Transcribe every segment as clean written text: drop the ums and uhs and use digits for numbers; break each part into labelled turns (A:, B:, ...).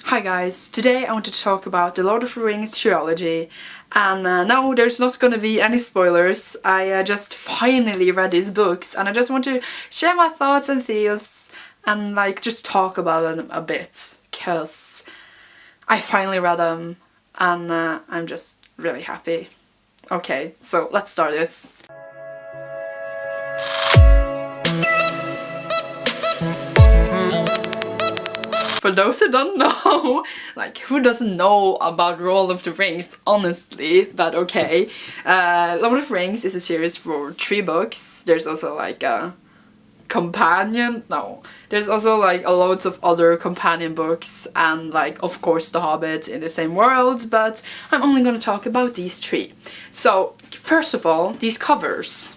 A: Hi guys, today I want to talk about the Lord of the Rings trilogy, and no, there's not gonna be any spoilers. I just finally read these books and I just want to share my thoughts and feels and just talk about them a bit, cause I finally read them and I'm just really happy. Okay, so let's start this. For those who don't know, who doesn't know about Lord of the Rings, honestly, but okay. Lord of the Rings is a series for 3 books. There's also a companion, there's also a loads of other companion books and of course The Hobbit in the same world, but I'm only gonna talk about these 3. So, first of all, these covers.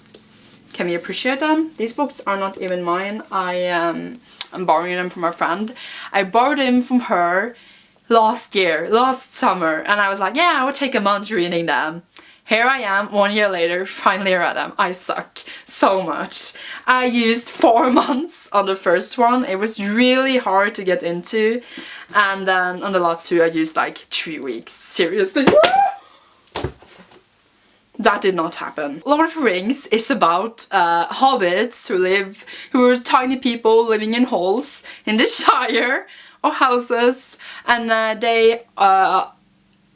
A: Can we appreciate them? These books are not even mine. I'm borrowing them from a friend. I borrowed them from her last summer, and I was like, yeah, I would take a month reading them. Here I am, 1 year later, finally read them. I suck so much. I used 4 months on the first one. It was really hard to get into. And then on the last 2 I used 3 weeks. Seriously. That did not happen. Lord of the Rings is about hobbits who are tiny people living in halls in the Shire or houses, and they are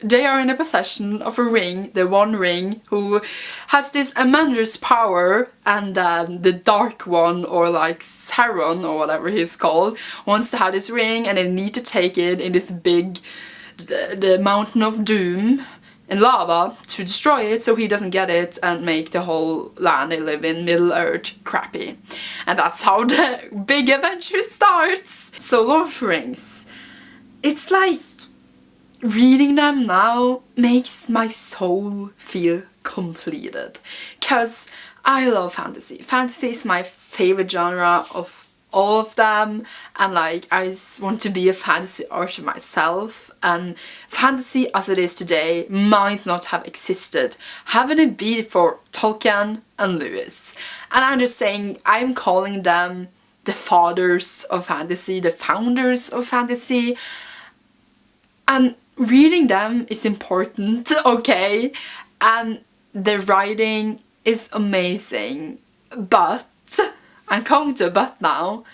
A: in the possession of a ring, the One Ring, who has this immense power, and the Dark One, or Sauron or whatever he's called, wants to have this ring, and they need to take it in this big, the Mountain of Doom, in lava to destroy it so he doesn't get it and make the whole land they live in, Middle-earth, crappy. And that's how the big adventure starts. So Lord of the Rings, it's reading them now makes my soul feel completed. Cause I love fantasy. Fantasy is my favorite genre of all of them, and I want to be a fantasy author myself, and fantasy as it is today might not have existed hadn't it been for Tolkien and Lewis. And I'm just saying, I'm calling them the fathers of fantasy, the founders of fantasy, and reading them is important, okay, and the writing is amazing, but I'm coming to a but now.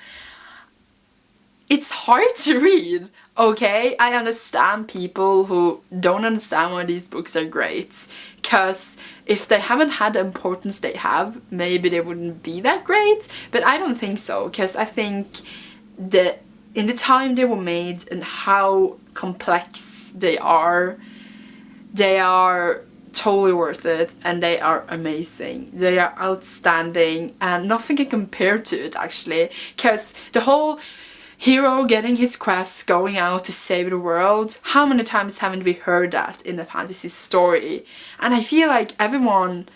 A: It's hard to read, okay? I understand people who don't understand why these books are great, because if they haven't had the importance they have, maybe they wouldn't be that great, but I don't think so, because I think that in the time they were made and how complex they are totally worth it, and they are amazing. They are outstanding, and nothing can compare to it actually, because the whole hero getting his quest, going out to save the world, how many times haven't we heard that in a fantasy story? And I feel like everyone,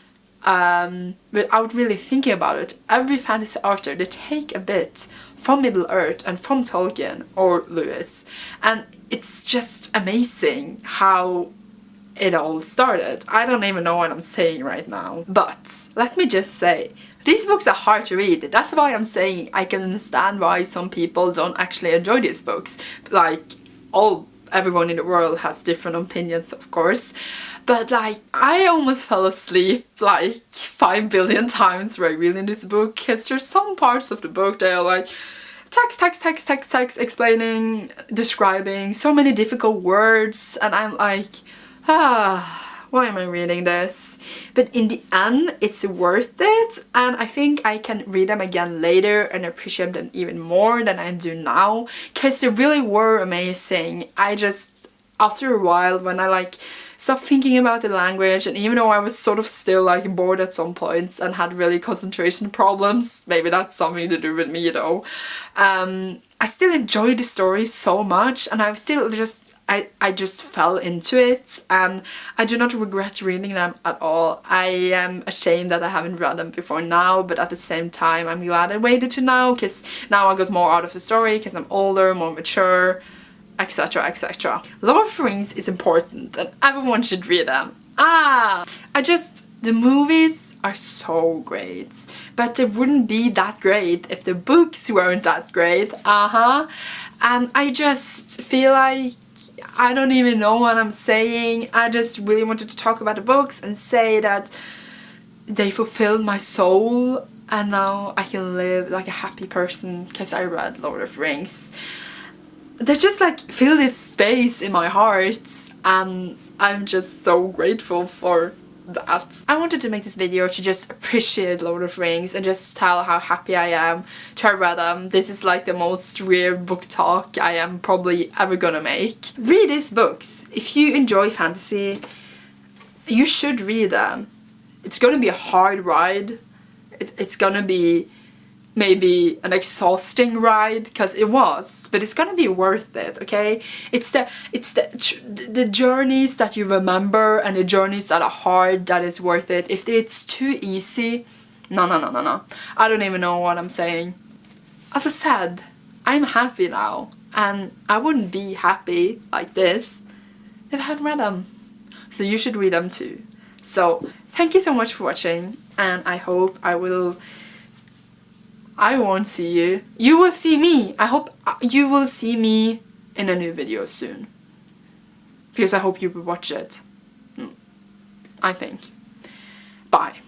A: without really thinking about it, every fantasy author, they take a bit from Middle-earth and from Tolkien or Lewis, and it's just amazing how it all started. I don't even know what I'm saying right now. But let me just say, these books are hard to read. That's why I'm saying I can understand why some people don't actually enjoy these books. Everyone in the world has different opinions, of course. But I almost fell asleep 5 billion times while reading this book, because there's some parts of the book that are text, explaining, describing so many difficult words, and I'm why am I reading this? But in the end, it's worth it, and I think I can read them again later and appreciate them even more than I do now, because they really were amazing. I just, after a while, when I stopped thinking about the language, and even though I was sort of still bored at some points and had really concentration problems, maybe that's something to do with me though, I still enjoyed the story so much, and I've still I just fell into it, and I do not regret reading them at all. I am ashamed that I haven't read them before now, but at the same time I'm glad I waited to now, because now I got more out of the story, because I'm older, more mature, etc, etc. Lord of the Rings is important and everyone should read them. The movies are so great, but they wouldn't be that great if the books weren't that great. And I just feel like I don't even know what I'm saying. I just really wanted to talk about the books and say that they fulfilled my soul, and now I can live like a happy person because I read Lord of the Rings. They just like fill this space in my heart, and I'm just so grateful for that. I wanted to make this video to just appreciate Lord of the Rings and just tell how happy I am to have read them. This is like the most weird book talk I am probably ever gonna make. Read these books. If you enjoy fantasy, you should read them. It's gonna be a hard ride. It's gonna be maybe an exhausting ride, because it was, but it's gonna be worth it, okay? It's the journeys that you remember and the journeys that are hard that is worth it. If it's too easy, no. I don't even know what I'm saying. As I said, I'm happy now, and I wouldn't be happy like this if I hadn't read them. So you should read them too. So thank you so much for watching, and I hope I won't see you. You will see me. I hope you will see me in a new video soon. Because I hope you will watch it. I think. Bye.